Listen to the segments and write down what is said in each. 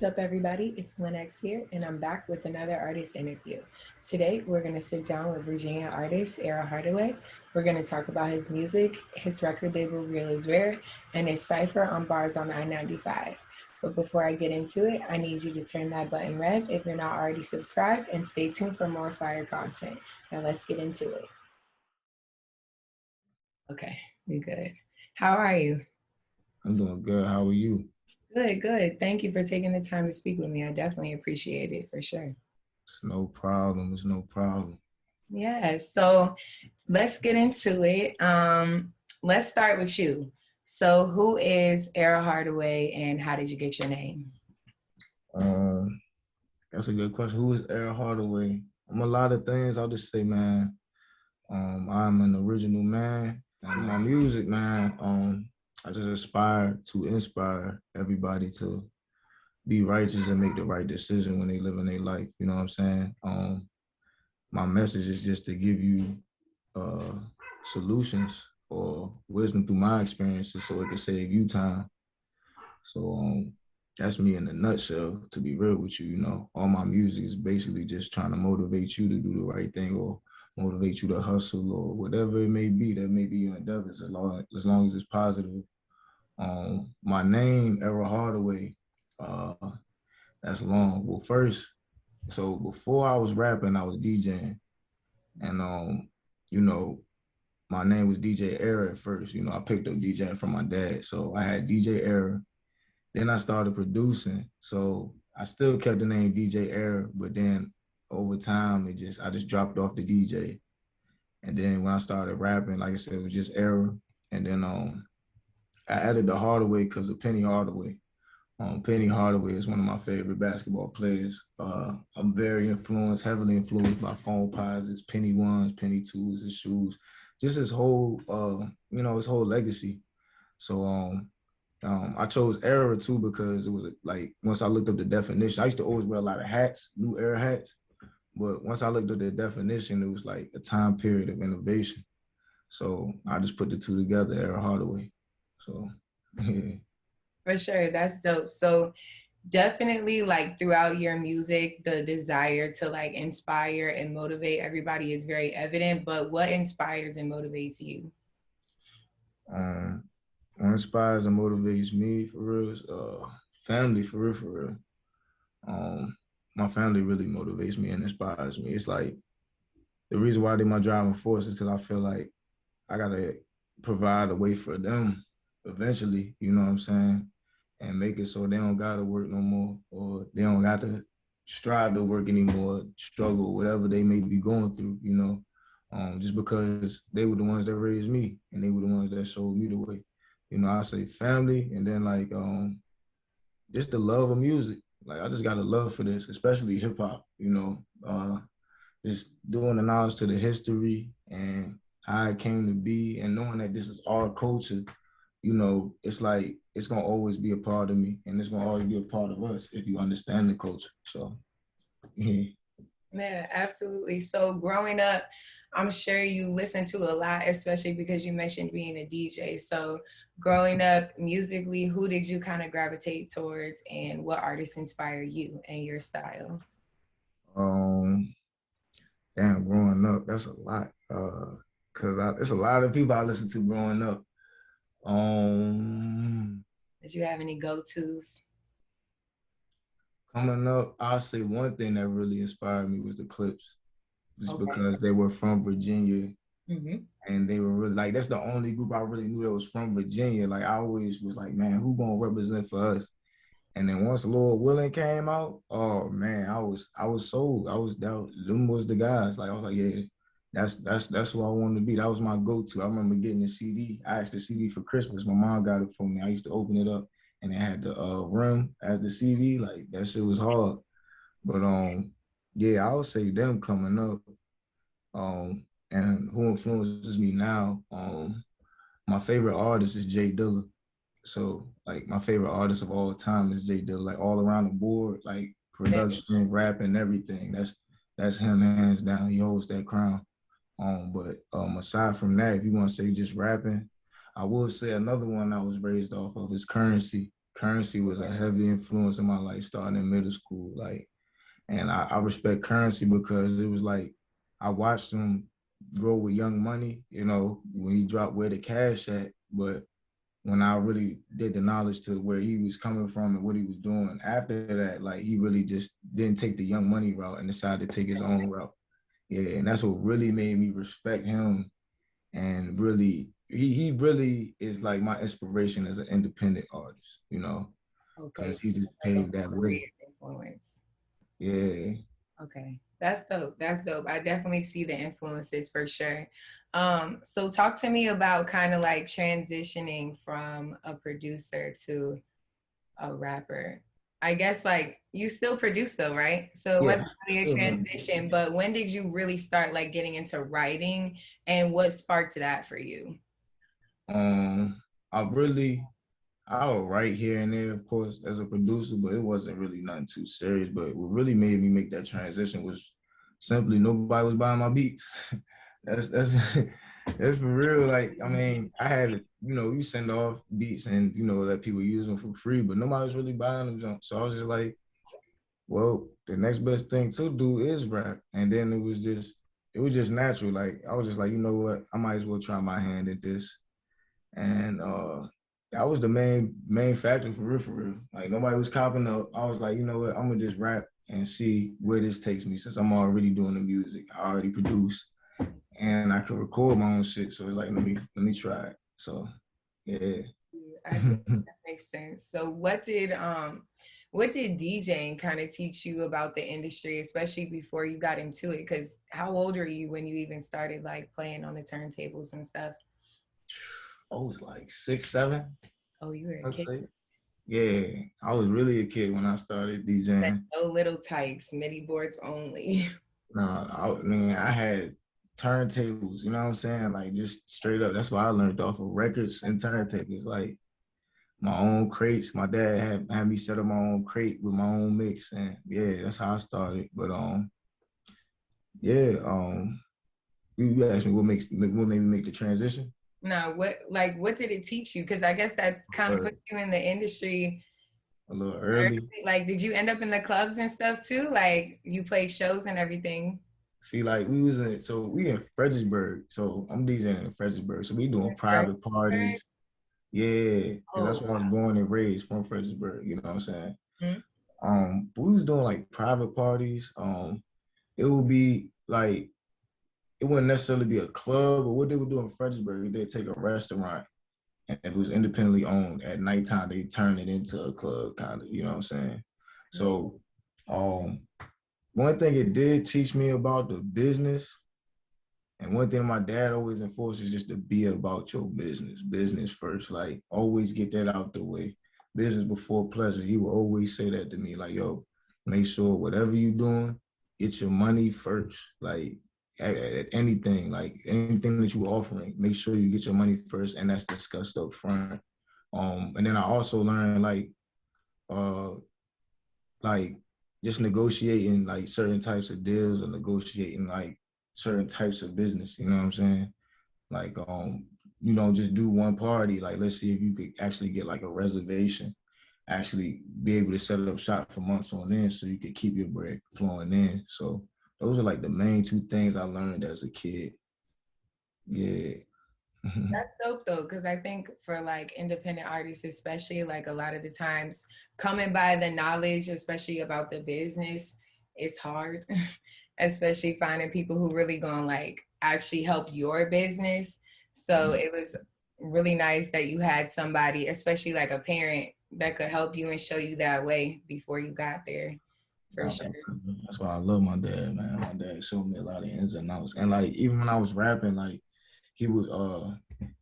What's up, everybody? It's Lynn X here, and I'm back with another artist interview. Today, we're going to sit down with Virginia artist Era Hardaway. We're going to talk about his music, his record label Real is Rare, and his cipher on bars on I95. But before I get into it, I need you to turn that button red if you're not already subscribed, and stay tuned for more fire content. Now, let's get into it. Okay, we good. How are you? I'm doing good. How are you? Good, good. Thank you for taking the time to speak with me. I definitely appreciate it for sure. It's no problem. It's no problem. Yeah, so let's get into it. Let's start with you. So, who is Era Hardaway and how did you get your name? Um, that's a good question. Who is Era Hardaway? I'm a lot of things. I'll just say, man. I'm an original man, and my music, man. I just aspire to inspire everybody to be righteous and make the right decision when they live in their life. You know what I'm saying? My message is just to give you uh, solutions or wisdom through my experiences so it can save you time. So that's me in a nutshell, to be real with you. You know, all my music is basically just trying to motivate you to do the right thing or motivate you to hustle or whatever it may be that may be your endeavors as long as it's positive. My name, Era Hardaway, uh, that's long. Well, first, so before I was rapping, I was DJing. And you know, my name was DJ Era at first. You know, I picked up DJing from my dad. So I had DJ Era. Then I started producing. So I still kept the name DJ Era, but then over time I just dropped off the DJ. And then when I started rapping, like I said, it was just Era. And then I added the Hardaway because of Penny Hardaway. Penny Hardaway is one of my favorite basketball players. I'm very influenced, heavily influenced by phone posits, Penny ones, Penny twos, his shoes, just his whole, his whole legacy. So I chose Era too because it was like once I looked up the definition, I used to always wear a lot of hats, new Era hats. But once I looked at the definition, it was like a time period of innovation. So I just put the two together, Era Hardaway. So yeah. For sure, that's dope. So, definitely like throughout your music, the desire to like inspire and motivate everybody is very evident. But what inspires and motivates you? Um, what inspires and motivates me for real is family for real, for real. Um, my family really motivates me and inspires me. It's like the reason why they're my driving force is because I feel like I gotta provide a way for them eventually, you know what I'm saying? And make it so they don't gotta work no more or they don't got to strive to work anymore, struggle, whatever they may be going through, you know. Just because they were the ones that raised me and they were the ones that showed me the way. You know, I say family and then like just the love of music. Like I just got a love for this, especially hip hop, you know. Just doing the knowledge to the history and how it came to be and knowing that this is our culture, you know, it's like it's gonna always be a part of me and it's gonna always be a part of us if you understand the culture. So yeah. Yeah, absolutely. So growing up, I'm sure you listen to a lot, especially because you mentioned being a DJ. So growing up musically, who did you kind of gravitate towards and what artists inspire you and your style? Um Damn, growing up, that's a lot. Cause it's a lot of people I listened to growing up. Um Did you have any go-tos? Coming up, I'll say one thing that really inspired me was the Clips. Just Okay. because they were from Virginia Mm-hmm. and they were really like that's the only group I really knew that was from Virginia. Like I always was like, man, who gonna represent for us? And then once Lord Willing came out, oh man, I was sold. I was that them was the guys. Like I was like, yeah, that's who I wanted to be. That was my go-to. I remember getting a CD. I asked the CD for Christmas. My mom got it for me. I used to open it up and it had the rim as the CD. Like that shit was hard. But yeah, I would say them coming up. And who influences me now, my favorite artist is Jay Dilla. So like my favorite artist of all time is Jay Dilla. Like all around the board, like production, rap, and everything. That's him hands down. He holds that crown. But aside from that, if you want to say just rapping, I will say another one I was raised off of is Currency. Currency was a heavy influence in my life starting in middle school. Like, and I respect Currency because it was like I watched him grow with Young Money, you know, when he dropped Where the Cash At. But when I really did the knowledge to where he was coming from and what he was doing after that, like he really just didn't take the Young Money route and decided to take his own route. Yeah, and that's what really made me respect him and really he really is like my inspiration as an independent artist, you know, Okay. because he just Like a paved that way. creative influence. Yeah. Okay. That's dope. That's dope. I definitely see the influences for sure. So talk to me about kind of like transitioning from a producer to a rapper. I guess like you still produce though, right? So it Yeah. wasn't really a transition, but when did you really start like getting into writing and what sparked that for you? Um, I really I would write here and there, of course, as a producer, but it wasn't really nothing too serious. But what really made me make that transition was simply nobody was buying my beats. that's that's for real. Like, I mean, I had, you know, you send off beats and you know let people use them for free, but nobody was really buying them. So I was just like, well, the next best thing to do is rap. And then it was just natural. Like I was just like, you know what, I might as well try my hand at this. And that was the main factor for real. Like nobody was copping up. I was like, you know what, I'm gonna just rap and see where this takes me since I'm already doing the music. I already produce and I can record my own shit. So it's like let me try it. So yeah. I think that makes sense. So what did DJing kind of teach you about the industry, especially before you got into it? Because how old are you when you even started like playing on the turntables and stuff? I was like 6, 7, Oh, you were a let's kid. say. Yeah, I was really a kid when I started DJing. No little tykes, MIDI boards only. Nah, I mean, I had turntables, you know what I'm saying? Like just straight up. That's why I learned off of records and turntables. Like my own crates. My dad had me set up my own crate with my own mix, and yeah, that's how I started. But yeah, you asked me what made me make the transition. No, what did it teach you? Because I guess that kind of But put you in the industry a little early. early. Like, did you end up in the clubs and stuff too? Like, you played shows and everything. See, like we in Fredericksburg, so I'm DJing in Fredericksburg, so we doing private Fredericksburg? parties. Yeah, because that's Oh, where I was born and raised from Fredericksburg. You know what I'm saying? hmm. But we was doing like private parties. It would be like it wouldn't necessarily be a club, but what they would do in Fredericksburg, they'd take a restaurant and it was independently owned. At nighttime, they turn it into a club, kind of. You know what I'm saying? So, um, one thing it did teach me about the business, and one thing my dad always enforced is just to be about your business first. Like always get that out the way. Business before pleasure. He would always say that to me, like, yo, make sure whatever you doing, get your money first. Like at anything, like anything that you offering, make sure you get your money first, and that's discussed up front. And then I also learned uh like just negotiating like certain types of deals or negotiating like certain types of business, you know what I'm saying? Like just do one party. Like let's see if you could actually get like a reservation, actually be able to set up shop for months on end so you could keep your bread flowing in. So those are like the main two things I learned as a kid. Yeah. That's dope though, because I think for like independent artists, especially like a lot of the times coming by the knowledge, especially about the business, it's hard. Especially finding people who really gonna like actually help your business. So it was really nice that you had somebody, especially like a parent, that could help you and show you that way before you got there, for sure. That's why I love my dad, man. My dad showed me a lot of ins and outs. And like even when I was rapping, like he would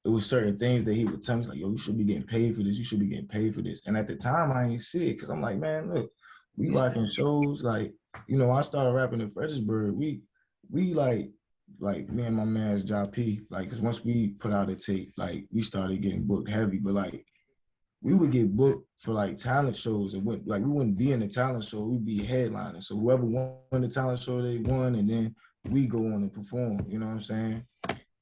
it was certain things that he would tell me like, yo, you should be getting paid for this, you should be getting paid for this. And at the time I ain't see it because I'm like, man, look, we rocking shows. Like, you know, I started rapping in Fredericksburg. We like me and my man's Job P, like, cause once we put out a tape, like we started getting booked heavy, but like we would get booked for like talent shows and we wouldn't be in the talent show, we'd be headlining. So whoever won the talent show, they won, and then we go on and perform, you know what I'm saying?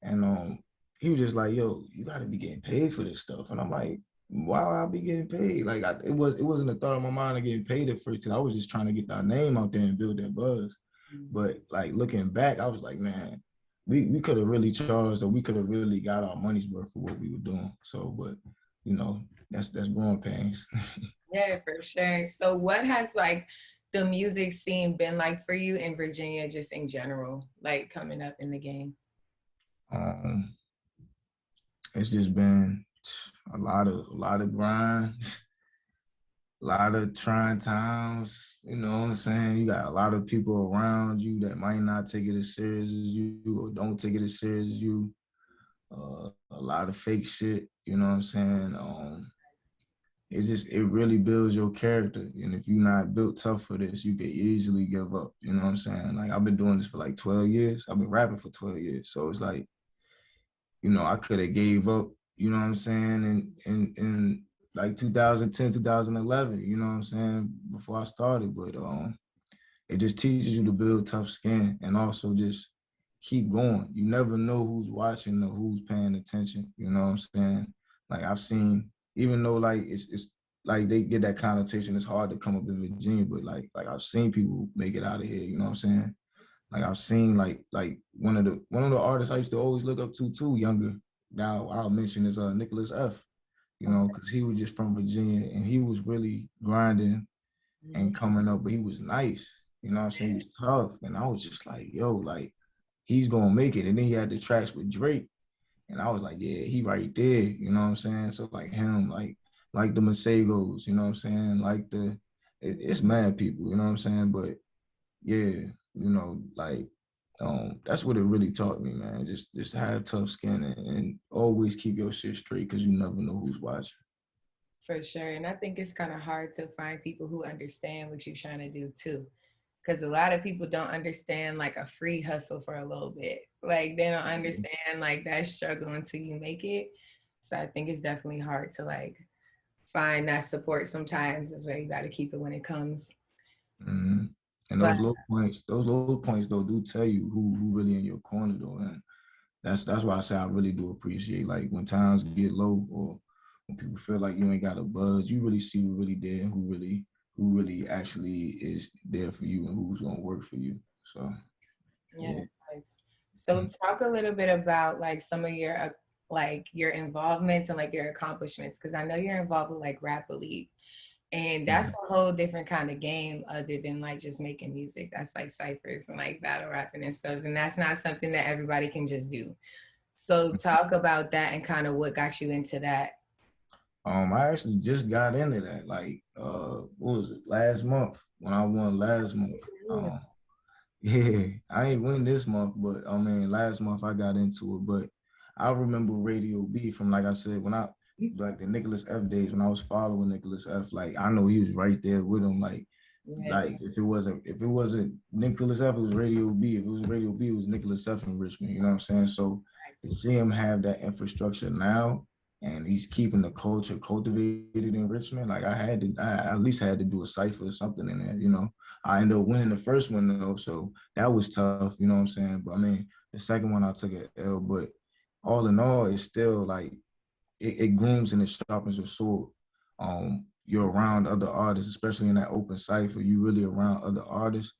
And he was just like, yo, you gotta be getting paid for this stuff. And I'm like, why would I be getting paid? Like it wasn't a thought in my mind of getting paid at first because I was just trying to get that name out there and build that buzz. But like looking back, I was like, man, we could have really charged or we could have really got our money's worth for what we were doing. So, but you know, that's growing pains. Yeah, for sure. So what has like the music scene been like for you in Virginia, just in general, like coming up in the game? um, it's just been a lot of grind, a lot of trying times. You know what I'm saying? You got a lot of people around you that might not take it as serious as you or don't take it as serious as you. A lot of fake shit. You know what I'm saying? It really builds your character. And if you're not built tough for this, you could easily give up. You know what I'm saying? Like I've been doing this for like 12 years. I've been rapping for 12 years. So it's like, you know, I could have gave up, you know what I'm saying, in like 2010, 2011, you know what I'm saying, before I started. But it just teaches you to build tough skin and also just keep going. You never know who's watching or who's paying attention. You know what I'm saying? Like I've seen, even though like it's like they get that connotation, it's hard to come up in Virginia, but like I've seen people make it out of here. You know what I'm saying? Like I've seen like one of the artists I used to always look up to too, younger. Now I'll mention is Nicholas F. You know, because he was just from Virginia and he was really grinding and coming up, but he was nice. You know what I'm saying? He was tough. And I was just like, yo, like, he's gonna make it. And then he had the tracks with Drake. And I was like, yeah, he right there. You know what I'm saying? So like him, like the Masagos, you know what I'm saying? Like it's mad people, you know what I'm saying? But yeah, you know, like that's what it really taught me, man. Just have tough skin and always keep your shit straight because you never know who's watching. For sure. And I think it's kind of hard to find people who understand what you're trying to do too. Because a lot of people don't understand like a free hustle for a little bit. Like they don't understand like that struggle until you make it. So I think it's definitely hard to like find that support sometimes is where you got to keep it when it comes. Mm-hmm. And But those low points though do tell you who really in your corner though, and that's why I say I really do appreciate like when times get low or when people feel like you ain't got a buzz, you really see who really there, who really actually is there for you and who's gonna work for you. So yeah. yeah. Nice. So talk a little bit about like some of your involvements and like your accomplishments because I know you're involved with like Rap Elite. And that's a whole different kind of game other than like just making music. That's like ciphers and like battle rapping and stuff. And that's not something that everybody can just do. So talk about that and kind of what got you into that. I actually just got into that like what was it last month when I won last month. Um Yeah, I ain't win this month, but I mean last month I got into it. But I remember Radio B from like I said when I like the Nicholas F days when I was following Nicholas F. Like I know he was right there with him. Yeah. Like if it wasn't Nicholas F, it was Radio B. If it was Radio B, it was Nicholas F in Richmond. You know what I'm saying? So to see him have that infrastructure now, and he's keeping the culture cultivated in Richmond. Like I at least had to do a cipher or something in there. You know, I ended up winning the first one though, so that was tough. You know what I'm saying? But I mean, the second one I took an L, but all in all, it's still like it grooms and it sharpens your sword. You're around other artists, especially in that open cipher. You really around other artists,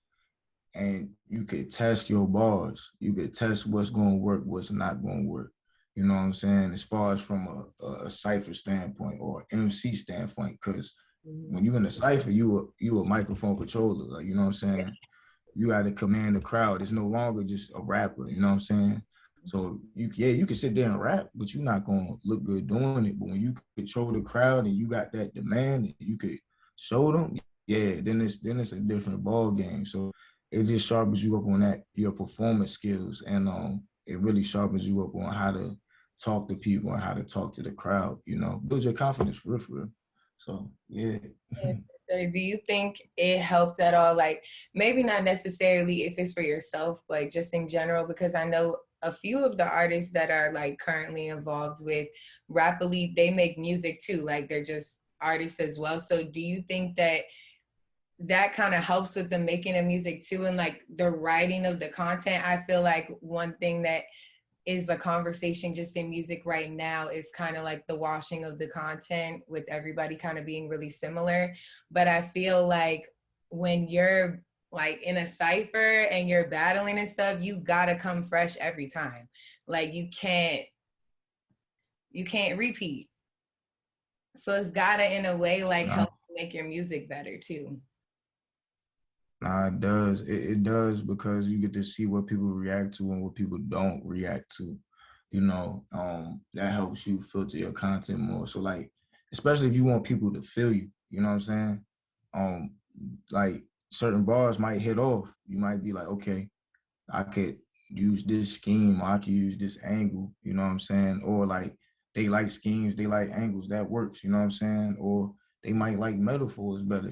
and you could test your bars. You could test what's going to work, what's not going to work. You know what I'm saying? As far as from a cipher standpoint or MC standpoint, because when you in a cipher, you a microphone controller. Like you know what I'm saying? You got to command the crowd. It's no longer just a rapper. You know what I'm saying? So you can sit there and rap, but you're not gonna look good doing it. But when you control the crowd and you got that demand, and you could show them, yeah, then it's a different ball game. So it just sharpens you up on that your performance skills, and it really sharpens you up on how to talk to people and how to talk to the crowd. You know, build your confidence for real, for real. So yeah. Yeah. So do you think it helped at all? Like maybe not necessarily if it's for yourself, but just in general, because I know a few of the artists that are like currently involved with Rap Elite, they make music too. Like they're just artists as well. So do you think that that kind of helps with the making of music too and like the writing of the content? I feel like one thing that is the conversation just in music right now is kind of like the washing of the content with everybody kind of being really similar. But I feel like when you're like in a cipher and you're battling and stuff, you gotta come fresh every time. Like you can't repeat. So it's gotta in a way like Nah, help make your music better too. nah, it does. It does because you get to see what people react to and what people don't react to. That helps you filter your content more. So like, especially if you want people to feel you, you know what I'm saying? Um, like certain bars might hit off. You might be like, okay, I could use this scheme, or I could use this angle, you know what I'm saying? Or like they like schemes, they like angles, that works, you know what I'm saying? Or they might like metaphors better,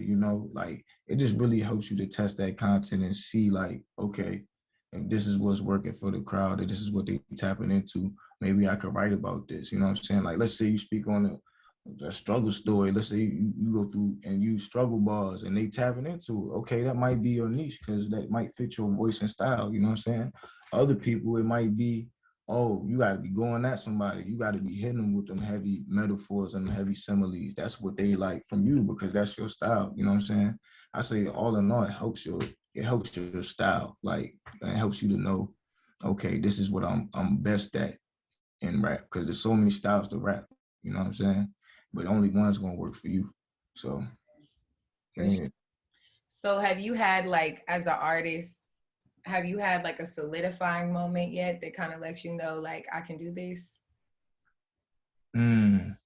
like it just really helps you to test that content and see like, okay, if this is what's working for the crowd, and this is what they tapping into, maybe I could write about this, you know what I'm saying? Like let's say you speak on a struggle story. Let's say you go through and use struggle bars and they tapping into it. Okay, that might be your niche because that might fit your voice and style. You know what I'm saying? Other people, it might be, oh, you got to be going at somebody. You got to be hitting them with them heavy metaphors and heavy similes. That's what they like from you because that's your style. You know what I'm saying? I say all in all, it helps your style. Like it helps you to know, okay, this is what I'm best at in rap because there's so many styles to rap. You know what I'm saying? But only one's gonna work for you. So For sure. yeah. So have you had like as an artist, have you had like a solidifying moment yet that kind of lets you know like I can do this? Mm,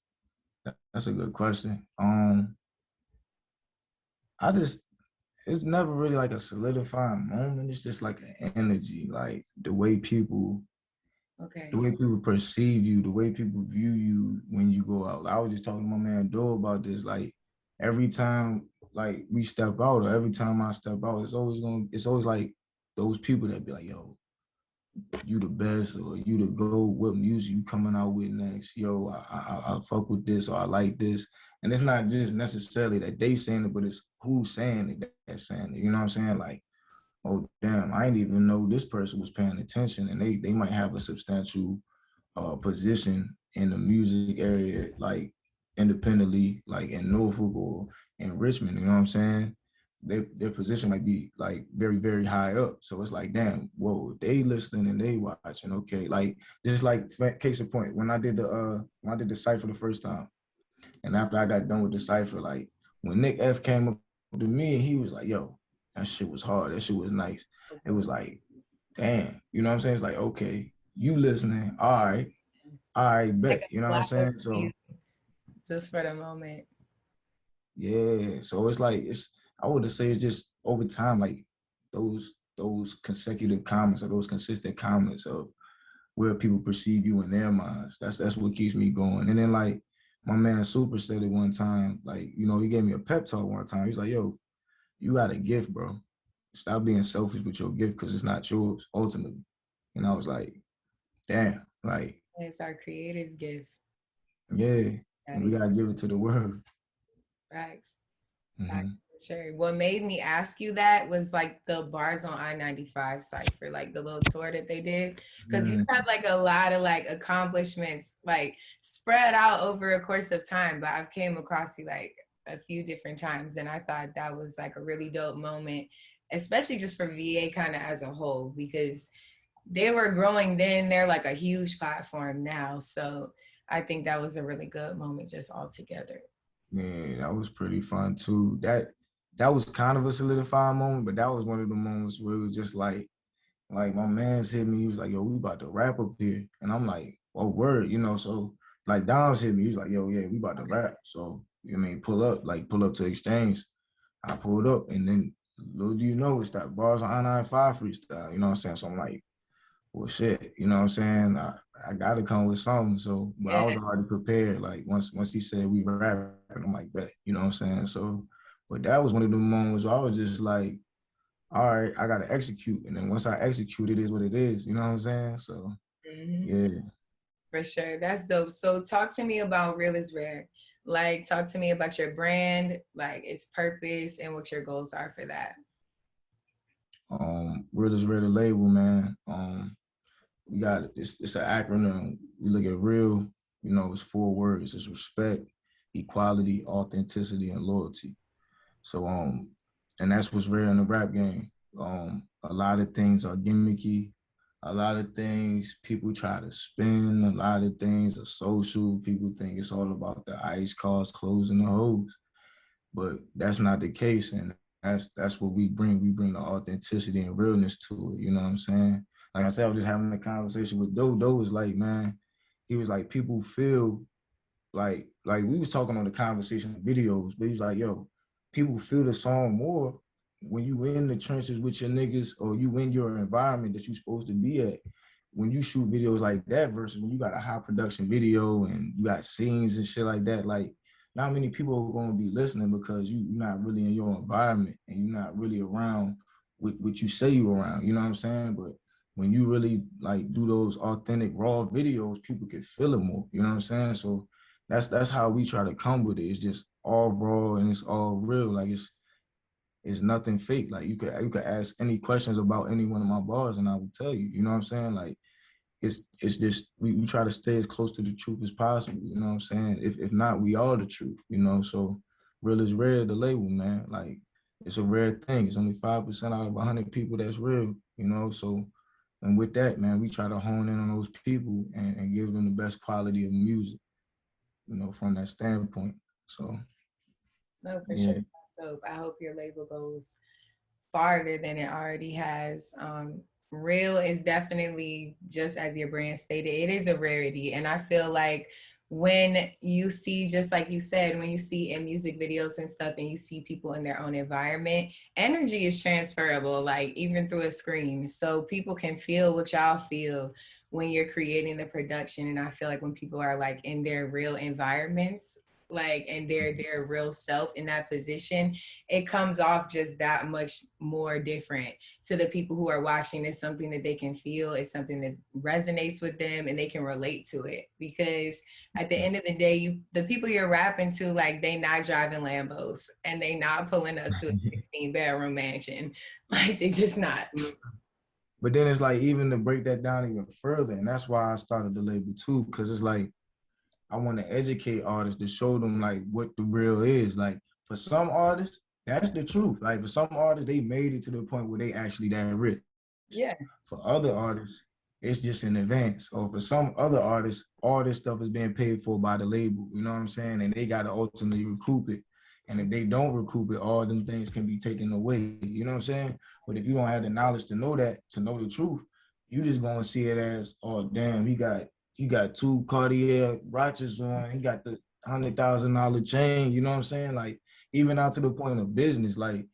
that's a good question. I just it's never really like a solidifying moment. It's just like an energy, like the Okay. way people perceive you, the way people view you when you go out. I was just talking to my man Doe about this. Like every time like we step out or every time I step out, it's always like those people that be like, yo, you the best or you the go, what music you coming out with next, yo, I fuck with this or I like this. And it's not just necessarily that they saying it, but it's who's saying it that's saying it. You know what I'm saying? Like, oh damn, I didn't even know this person was paying attention, and they might have a substantial position in the music area, like independently, like in Norfolk or in Richmond. You know what I'm saying? Their position might be like very very high up. So it's like, damn, whoa, they listening and they watching. Okay, like just like case in point, when I did the cipher the first time, and after I got done with the cipher, like when Nick F came up to me and he was like, yo, that shit was hard. That shit was nice. It was like, damn, you know what I'm saying? It's like, okay, you listening. All right, I Like bet. a You know what I'm flower saying? for you So just for the moment. yeah. So it's like I would say it's just over time, like those consecutive comments or those consistent comments of where people perceive you in their minds. That's what keeps me going. And then like my man Super said it one time, like, he gave me a pep talk one time. He's like, yo, you got a gift, bro. Stop being selfish with your gift because it's not yours ultimately. And I was like, damn, like, It's our creator's gift. yeah, and we Daddy. gotta give it to the world. Facts. Facts Mm-hmm. for sure. What made me ask you that was like the bars on I-95 cipher, like the little tour that they did. Cause you had like a lot of like accomplishments like spread out over a course of time, but I've came across you like a few different times. And I thought that was like a really dope moment, especially just for VA kind of as a whole, because they were growing then, they're like a huge platform now. So I think that was a really good moment just all together. Yeah, that was pretty fun too. That was kind of a solidifying moment, but that was one of the moments where it was just like my man's hit me. He was like, "Yo, we about to wrap up here," and I'm like, "Oh, word," So like Dom's hit me. He was like, "Yo, yeah, we about to wrap." So pull up to exchange. I pulled up, and then little do you know, it's that bars on I95 freestyle. You know what I'm saying? So I'm like, well, shit, you know what I'm saying? I gotta come with something. So, but I Yeah. was already prepared. Like once he said we rapping, I'm like, bet, you know what I'm saying? So, but that was one of the moments where I was just like, all right, I gotta execute. And then once I execute, it is what it is. You know what I'm saying? So, Mhm. yeah. For sure. That's dope. So talk to me about Real is Rare. Like talk to me about your brand, like its purpose and what your goals are for that. Real is Real the label, man. we got it's an acronym. We look at real, it's 4 words. It's respect, equality, authenticity, and loyalty. So and that's what's rare in the rap game. A lot of things are gimmicky. A lot of things people try to spin. A lot of things are social. People think it's all about the ice, cars, clothes, and the hoes. But that's not the case, and that's what we bring. We bring the authenticity and realness to it. You know what I'm saying? Like I said, I was just having a conversation with Doe. Doe was like, man, he was like, people feel like we was talking on the conversation videos, but he's like, yo, people feel the song more when you in the trenches with your niggas or you in your environment that you supposed to be at. When you shoot videos like that versus when you got a high production video and you got scenes and shit like that, like not many people are gonna be listening because you're not really in your environment and you're not really around with what you say you around, you know what I'm saying? But when you really like do those authentic raw videos, people can feel it more, you know what I'm saying? So that's how we try to come with it. It's just all raw and it's all real. Like it's nothing fake. Like you could ask any questions about any one of my bars and I will tell you. You know what I'm saying? Like it's just we try to stay as close to the truth as possible. You know what I'm saying? If not, we are the truth. You know, so real is rare. The label, man. Like it's a rare thing. It's only 5% out of 100 people that's real. You know, so. And with that, man, we try to hone in on those people and give them the best quality of music, from that standpoint. So, No, for sure. yeah. That's dope. I hope your label goes farther than it already has. Real is definitely, just as your brand stated, it is a rarity. And I feel like when you see, just like you said, when you see in music videos and stuff and you see people in their own environment, energy is transferable, like even through a screen. So people can feel what y'all feel when you're creating the production. And I feel like when people are like in their real environments, like and their real self in that position, it comes off just that much more different to the people who are watching. It's something that they can feel, it's something that resonates with them and they can relate to it, because at the end of the day, the people you're rapping to, like, they not driving Lambos and they not pulling up to a 16-bedroom mansion. Like, they just not. But then it's like, even to break that down even further, and that's why I started the label too, because it's like I want to educate artists to show them like what the real is. Like for some artists, that's the truth. Like for some artists, they made it to the point where they actually that rich. Yeah. For other artists, it's just in advance. Or for some other artists, all this stuff is being paid for by the label. You know what I'm saying? And they got to ultimately recoup it. And if they don't recoup it, all them things can be taken away. You know what I'm saying? But if you don't have the knowledge to know that, to know the truth, you just gonna see it as, oh damn, he got 2 Cartier watches on, he got the $100,000 chain. You know what I'm saying? Like even out to the point of business, like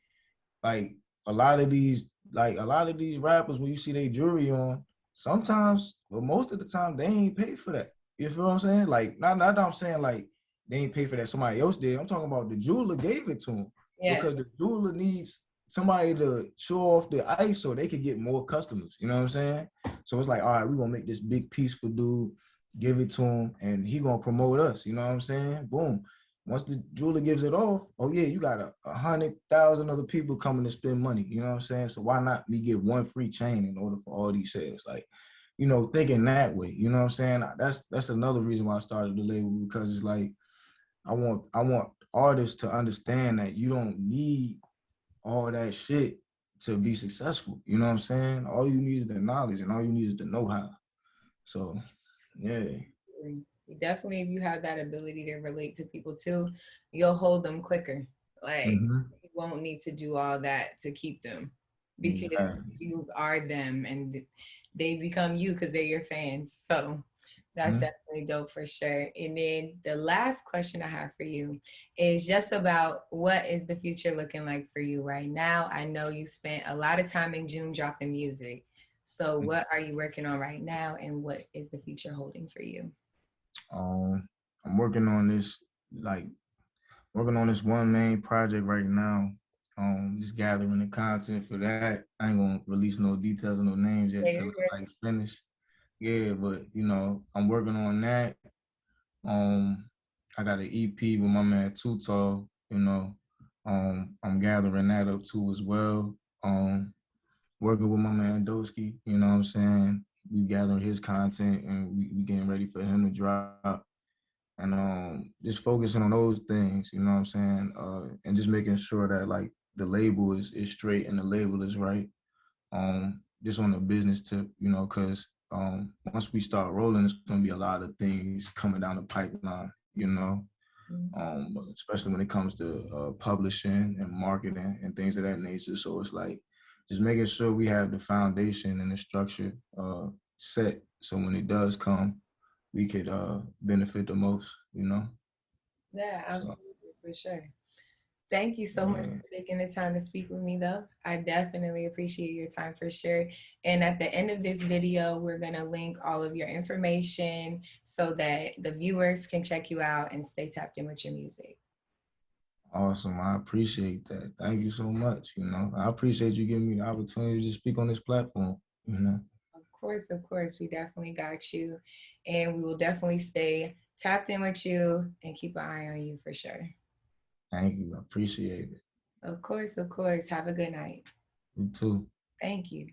a lot of these rappers, when you see their jewelry on, sometimes, well, most of the time, they ain't pay for that. You feel what I'm saying? Like, not that I'm saying like they ain't pay for that, somebody else did. I'm talking about the jeweler gave it to him, Yeah. because the jeweler needs somebody to show off the ice so they could get more customers. You know what I'm saying? So it's like, all right, we're gonna make this big piece for dude, give it to him, and he gonna promote us. You know what I'm saying? Boom. Once the jeweler gives it off, oh yeah, you got 100,000 other people coming to spend money. You know what I'm saying? So why not me get one free chain in order for all these sales? Like, thinking that way. You know what I'm saying? That's another reason why I started the label, because it's like I want artists to understand that you don't need all that shit to be successful. You know what I'm saying? All you need is the knowledge, and all you need is the know-how. So yeah. Definitely, if you have that ability to relate to people too, you'll hold them quicker. Like, you won't need to do all that to keep them, because Exactly. you are them and they become you because they're your fans. So that's definitely dope for sure. And then the last question I have for you is just about, what is the future looking like for you right now? I know you spent a lot of time in June dropping music. So what are you working on right now, and what is the future holding for you? I'm working on this one main project right now. Just gathering the content for that. I ain't gonna release no details or no names yet till it's like finished. Yeah, but I'm working on that. I got an EP with my man Too Tall. I'm gathering that up too as well. Working with my man Doski. You know what I'm saying? we gathering his content and we getting ready for him to drop. And just focusing on those things, you know what I'm saying? And just making sure that like the label is straight and the label is right. Just on a business tip, you know, because once we start rolling, it's gonna be a lot of things coming down the pipeline, you know, especially when it comes to publishing and marketing and things of that nature. So it's like just making sure we have the foundation and the structure set, so when it does come, we could benefit the most, you know. Yeah, So absolutely, for sure. Thank you so much yeah, for taking the time to speak with me, though. I definitely appreciate your time for sure. And at the end of this video, we're going to link all of your information so that the viewers can check you out and stay tapped in with your music. awesome. I appreciate that. Thank you so much. You know, I appreciate you giving me the opportunity to speak on this platform. You know, Of course, we definitely got you. And we will definitely stay tapped in with you and keep an eye on you for sure. thank you. I appreciate it. Of course, of course. Have a good night. You too. Thank you.